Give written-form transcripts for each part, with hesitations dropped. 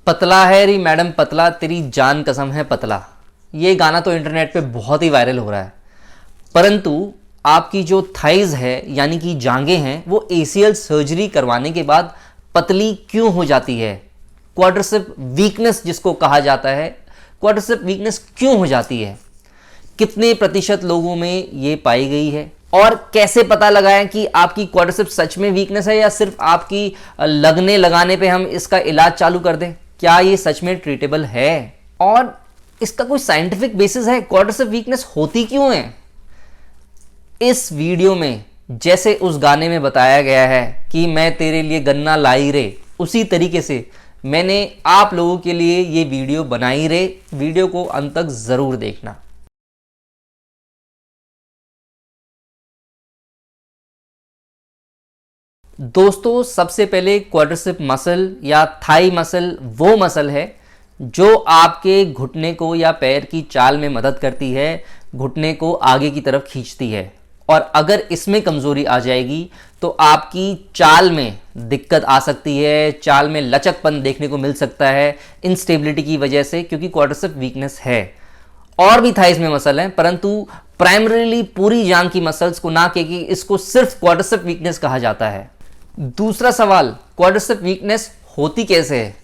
पतला है री मैडम पतला, तेरी जान कसम है पतला। ये गाना तो इंटरनेट पे बहुत ही वायरल हो रहा है, परंतु आपकी जो थाइज है यानी कि जांघें हैं वो एसीएल सर्जरी करवाने के बाद पतली क्यों हो जाती है? क्वाड्रिसेप वीकनेस जिसको कहा जाता है, क्वाड्रिसेप वीकनेस क्यों हो जाती है? कितने प्रतिशत लोगों में ये पाई गई है? और कैसे पता लगाएं कि आपकी क्वाड्रिसेप सच में वीकनेस है या सिर्फ आपकी लगने लगाने पे हम इसका इलाज चालू कर दें? क्या ये सच में ट्रीटेबल है और इसका कोई साइंटिफिक बेसिस है? क्वाड्रिसेप वीकनेस होती क्यों है? इस वीडियो में जैसे उस गाने में बताया गया है कि मैं तेरे लिए गन्ना लाई रे, उसी तरीके से मैंने आप लोगों के लिए ये वीडियो बनाई रे। वीडियो को अंत तक जरूर देखना। दोस्तों, सबसे पहले क्वाड्रिसेप मसल या थाई मसल वो मसल है जो आपके घुटने को या पैर की चाल में मदद करती है, घुटने को आगे की तरफ खींचती है। और अगर इसमें कमजोरी आ जाएगी तो आपकी चाल में दिक्कत आ सकती है, चाल में लचकपन देखने को मिल सकता है इंस्टेबिलिटी की वजह से, क्योंकि क्वाड्रिसेप वीकनेस है। और भी थाइस में मसल हैं, परंतु प्राइमरीली पूरी जांघ की मसल्स को ना कि इसको सिर्फ क्वाड्रिसेप वीकनेस कहा जाता है। दूसरा सवाल, क्वाड्रिसेप वीकनेस होती कैसे है?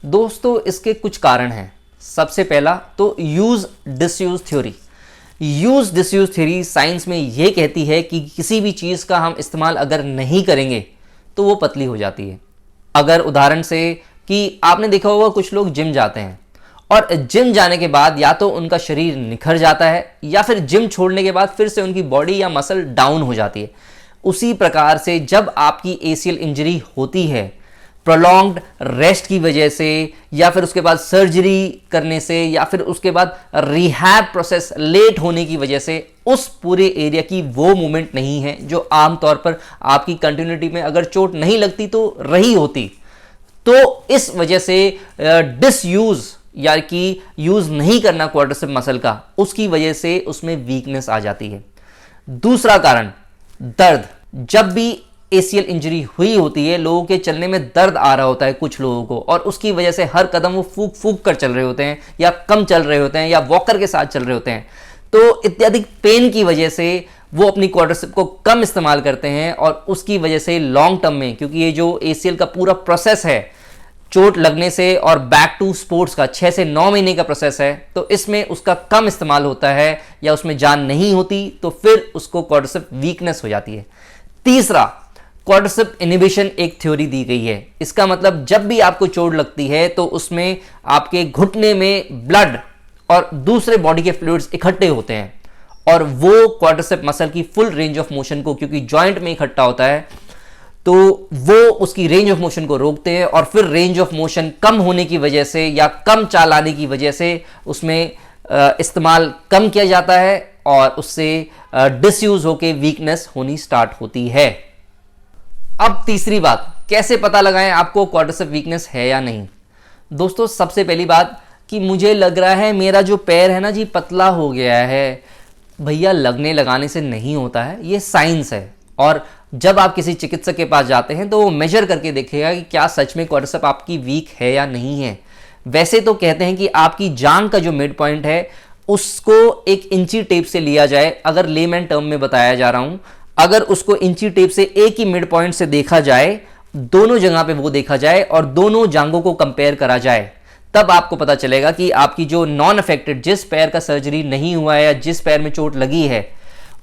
दोस्तों, इसके कुछ कारण हैं। सबसे पहला तो use disuse theory. Use disuse theory science में यह कहती है कि किसी भी चीज़ का हम इस्तेमाल अगर नहीं करेंगे तो वो पतली हो जाती है। अगर उदाहरण से कि आपने देखा होगा कुछ लोग जिम जाते हैं और जिम जाने के बाद या तो उनका शरीर निखर जाता है या फिर जिम छोड़ने के बाद फिर से उनकी बॉडी या मसल डाउन हो जाती है। उसी प्रकार से जब आपकी एसीएल इंजरी होती है प्रोलॉन्ग्ड रेस्ट की वजह से या फिर उसके बाद सर्जरी करने से या फिर उसके बाद रिहैब प्रोसेस लेट होने की वजह से उस पूरे एरिया की वो मूवमेंट नहीं है जो आमतौर पर आपकी कंटिन्यूटी में अगर चोट नहीं लगती तो रही होती। तो इस वजह से डिसयूज या कि यूज नहीं करना क्वाड्रिसेप मसल का, उसकी वजह से उसमें वीकनेस आ जाती है। दूसरा कारण, दर्द। जब भी एसीएल इंजरी हुई होती है, लोगों के चलने में दर्द आ रहा होता है कुछ लोगों को, और उसकी वजह से हर कदम वो फूक फूक कर चल रहे होते हैं या कम चल रहे होते हैं या वॉकर के साथ चल रहे होते हैं। तो इत्यादि पेन की वजह से वो अपनी क्वाड्रिसेप को कम इस्तेमाल करते हैं और उसकी वजह से लॉन्ग टर्म में, क्योंकि ये जो एसीएल का पूरा प्रोसेस है चोट लगने से और बैक टू स्पोर्ट्स का 6 से 9 महीने का प्रोसेस है, तो इसमें उसका कम इस्तेमाल होता है या उसमें जान नहीं होती, तो फिर उसको क्वाड्रिसेप वीकनेस हो जाती है। तीसरा, क्वाड्रिसेप इनहिबिशन एक थ्योरी दी गई है। इसका मतलब जब भी आपको चोट लगती है तो उसमें आपके घुटने में ब्लड और दूसरे बॉडी के फ्लूइड्स इकट्ठे होते हैं और वो क्वाड्रिसेप मसल की फुल रेंज ऑफ मोशन को, क्योंकि जॉइंट में इकट्ठा होता है, तो वो उसकी रेंज ऑफ मोशन को रोकते हैं और फिर रेंज ऑफ मोशन कम होने की वजह से या कम चाल आने की वजह से उसमें इस्तेमाल कम किया जाता है और उससे डिसयूज होकर वीकनेस होनी स्टार्ट होती है। अब तीसरी बात, कैसे पता लगाएं आपको क्वाड्रिसेप वीकनेस है या नहीं? दोस्तों, सबसे पहली बात कि मुझे लग रहा है मेरा जो पैर है ना जी पतला हो गया है, भैया लगने लगाने से नहीं होता है, ये साइंस है। और जब आप किसी चिकित्सक के पास जाते हैं तो वो मेजर करके देखेगा कि क्या सच में क्वाड्रिसेप आपकी वीक है या नहीं है। वैसे तो कहते हैं कि आपकी जांघ का जो मिड पॉइंट है उसको एक इंची टेप से लिया जाए। अगर लेमैन टर्म में बताया जा रहा हूं, अगर उसको इंची टेप से एक ही मिड पॉइंट से देखा जाए, दोनों जगह पे वो देखा जाए और दोनों जांघों को कंपेयर करा जाए, तब आपको पता चलेगा कि आपकी जो नॉन अफेक्टेड, जिस पैर का सर्जरी नहीं हुआ है या जिस पैर में चोट लगी है,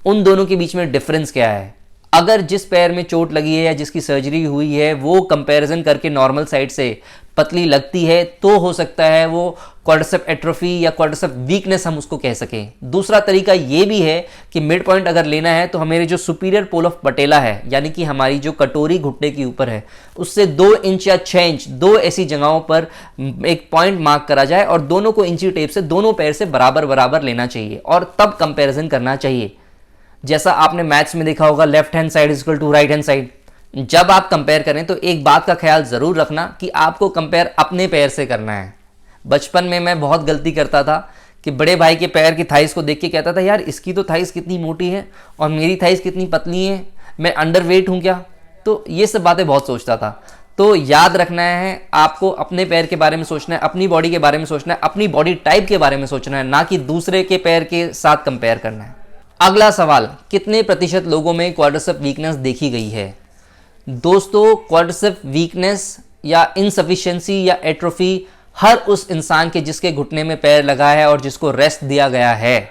उन दोनों के बीच में डिफरेंस क्या है। अगर जिस पैर में चोट लगी है या जिसकी सर्जरी हुई है वो कंपैरिजन करके नॉर्मल साइड से पतली लगती है तो हो सकता है वो क्वाड्रिसेप एट्रोफी या क्वाड्रिसेप वीकनेस हम उसको कह सकें। दूसरा तरीका ये भी है कि मिड पॉइंट अगर लेना है तो हमारे जो सुपीरियर पोल ऑफ पटेला है, यानी कि हमारी जो कटोरी घुटने के ऊपर है, उससे 2 इंच या 6 इंच, 2 ऐसी जगहों पर एक पॉइंट मार्क करा जाए और दोनों को इंची टेप से दोनों पैर से बराबर बराबर लेना चाहिए और तब कंपेरिजन करना चाहिए। जैसा आपने मैथ्स में देखा होगा, left hand side is equal to right hand side. जब आप कंपेयर करें तो एक बात का ख्याल जरूर रखना कि आपको कंपेयर अपने पैर से करना है। बचपन में मैं बहुत गलती करता था कि बड़े भाई के पैर की थाइस को देख के कहता था, यार इसकी तो थाइस कितनी मोटी है और मेरी थाइस कितनी पतली है, मैं अंडरवेट हूं क्या? तो ये सब बातें बहुत सोचता था। तो याद रखना है, आपको अपने पैर के बारे में सोचना है, अपनी बॉडी के बारे में सोचना है, अपनी बॉडी टाइप के बारे में सोचना है, ना कि दूसरे के पैर के साथ कंपेयर करना है। अगला सवाल, कितने प्रतिशत लोगों में क्वाड्रिसेप वीकनेस देखी गई है? दोस्तों, क्वाड्रिसेप वीकनेस या इनसफिशिएंसी या एट्रोफी हर उस इंसान के जिसके घुटने में पैर लगा है और जिसको रेस्ट दिया गया है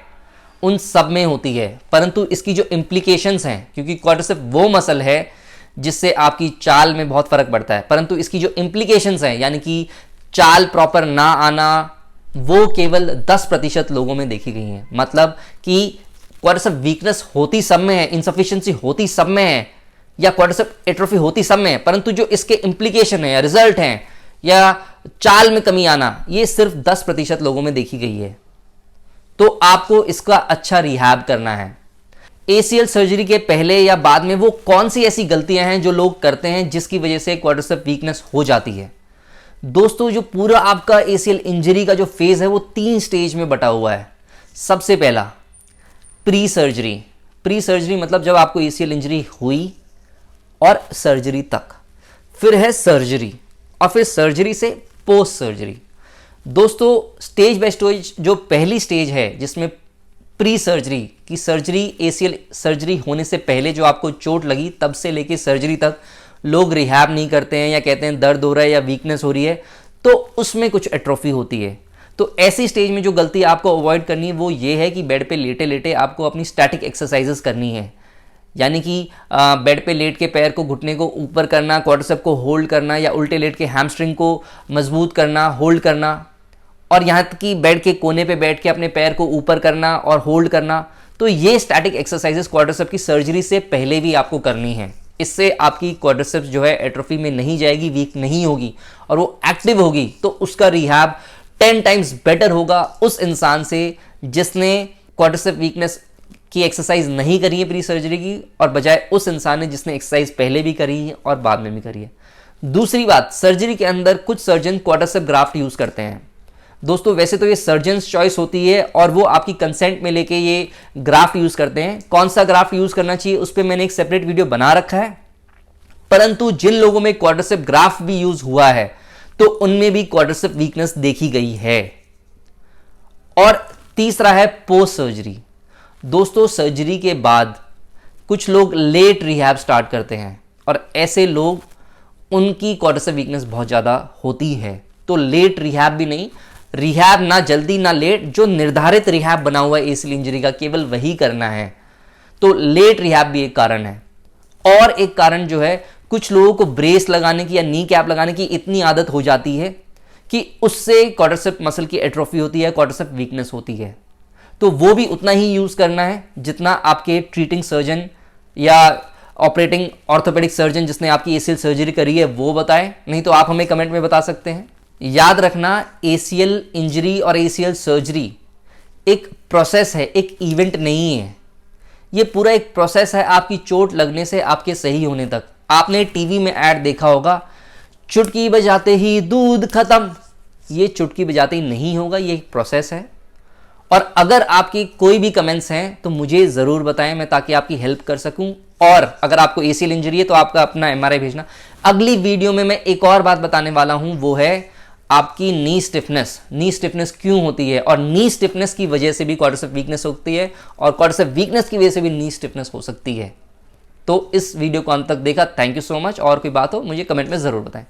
उन सब में होती है, परंतु इसकी जो इम्प्लीकेशंस हैं, क्योंकि क्वाड्रिसेप वो मसल है जिससे आपकी चाल में बहुत फर्क पड़ता है, परंतु इसकी जो इम्प्लीकेशंस हैं यानी कि चाल प्रॉपर ना आना, वो केवल 10% लोगों में देखी गई हैं। मतलब कि क्वाड्रिसेप वीकनेस होती सब में है, इनसफिशिएंसी होती सब में है, या क्वाड्रिसेप एट्रोफी होती सब में है, परंतु जो इसके इम्प्लीकेशन है या रिजल्ट हैं या चाल में कमी आना, ये सिर्फ 10% लोगों में देखी गई है। तो आपको इसका अच्छा रिहैब करना है। एसीएल सर्जरी के पहले या बाद में वो कौन सी ऐसी गलतियां हैं जो लोग करते हैं जिसकी वजह से क्वाड्रिसेप वीकनेस हो जाती है? दोस्तों, जो पूरा आपका एसीएल इंजरी का जो फेज है वो 3 स्टेज में बटा हुआ है। सबसे पहला प्री सर्जरी। प्री सर्जरी मतलब जब आपको एसीएल इंजरी हुई और सर्जरी तक, फिर है सर्जरी, और फिर सर्जरी से पोस्ट सर्जरी। दोस्तों, स्टेज बाय स्टेज जो पहली स्टेज है जिसमें प्री सर्जरी की सर्जरी, एसीएल सर्जरी होने से पहले जो आपको चोट लगी तब से लेके सर्जरी तक लोग रिहैब नहीं करते हैं या कहते हैं दर्द हो रहा है या वीकनेस हो रही है, तो उसमें कुछ एट्रोफी होती है। तो ऐसी स्टेज में जो गलती आपको अवॉइड करनी है वो ये है कि बेड पे लेटे लेटे आपको अपनी स्टैटिक एक्सरसाइजेस करनी है, यानी कि बेड पे लेट के पैर को, घुटने को ऊपर करना, क्वाड्रिसेप को होल्ड करना, या उल्टे लेट के हैमस्ट्रिंग को मजबूत करना, होल्ड करना, और यहाँ तक कि बेड के कोने पे बैठ के अपने पैर को ऊपर करना और होल्ड करना। तो ये स्टैटिक एक्सरसाइजेस क्वाड्रिसेप की सर्जरी से पहले भी आपको करनी है। इससे आपकी क्वाड्रिसेप जो है एट्रोफी में नहीं जाएगी, वीक नहीं होगी, और वो एक्टिव होगी, तो उसका रिहैब 10 टाइम्स बेटर होगा उस इंसान से जिसने क्वाड्रिसेप वीकनेस की एक्सरसाइज नहीं करी है प्री सर्जरी की, और बजाय उस इंसान ने जिसने एक्सरसाइज पहले भी करी है और बाद में भी करी है। दूसरी बात, सर्जरी के अंदर कुछ सर्जन क्वाड्रिसेप ग्राफ्ट यूज करते हैं। दोस्तों, वैसे तो ये सर्जन्स चॉइस होती है और वो आपकी कंसेंट में लेके ये ग्राफ यूज करते हैं। कौन सा ग्राफ यूज करना चाहिए उस पर मैंने एक सेपरेट वीडियो बना रखा है, परंतु जिन लोगों में क्वाड्रिसेप ग्राफ भी यूज हुआ है तो उनमें भी क्वाड्रिसेप वीकनेस देखी गई है। और तीसरा है पोस्ट सर्जरी। दोस्तों, सर्जरी के बाद कुछ लोग लेट रिहैब स्टार्ट करते हैं और ऐसे लोग, उनकी क्वाड्रिसेप वीकनेस बहुत ज़्यादा होती है। तो लेट रिहैब भी नहीं, रिहैब ना जल्दी ना लेट, जो निर्धारित रिहैब बना हुआ है एसीएल इंजरी का केवल वही करना है। तो लेट रिहैब भी एक कारण है। और एक कारण जो है, कुछ लोगों को ब्रेस लगाने की या नी कैप लगाने की इतनी आदत हो जाती है कि उससे क्वाड्रिसेप मसल की एट्रोफी होती है, क्वाड्रिसेप वीकनेस होती है। तो वो भी उतना ही यूज करना है जितना आपके ट्रीटिंग सर्जन या ऑपरेटिंग ऑर्थोपेडिक सर्जन जिसने आपकी एसीएल सर्जरी करी है वो बताए, नहीं तो आप हमें कमेंट में बता सकते हैं। याद रखना, एसीएल इंजरी और एसीएल सर्जरी एक प्रोसेस है, एक इवेंट नहीं है। ये पूरा एक प्रोसेस है आपकी चोट लगने से आपके सही होने तक। आपने टीवी में ऐड देखा होगा, चुटकी बजाते ही दूध खत्म। ये चुटकी बजाते ही नहीं होगा, ये एक प्रोसेस है। और अगर आपकी कोई भी कमेंट्स हैं तो मुझे ज़रूर बताएं, मैं ताकि आपकी हेल्प कर सकूं। और अगर आपको एसीएल इंजरी है तो आपका अपना एमआरआई भेजना। अगली वीडियो में मैं एक और बात बताने वाला हूं, वो है आपकी नी स्टिफनेस। नी स्टिफनेस क्यों होती है और नी स्टिफनेस की वजह से भी क्वाड्रिसेप वीकनेस होती है और क्वाड्रिसेप वीकनेस की वजह से भी नी स्टिफनेस हो सकती है। तो इस वीडियो को अंत तक देखा, थैंक यू सो मच। और कोई बात हो मुझे कमेंट में ज़रूर बताएं।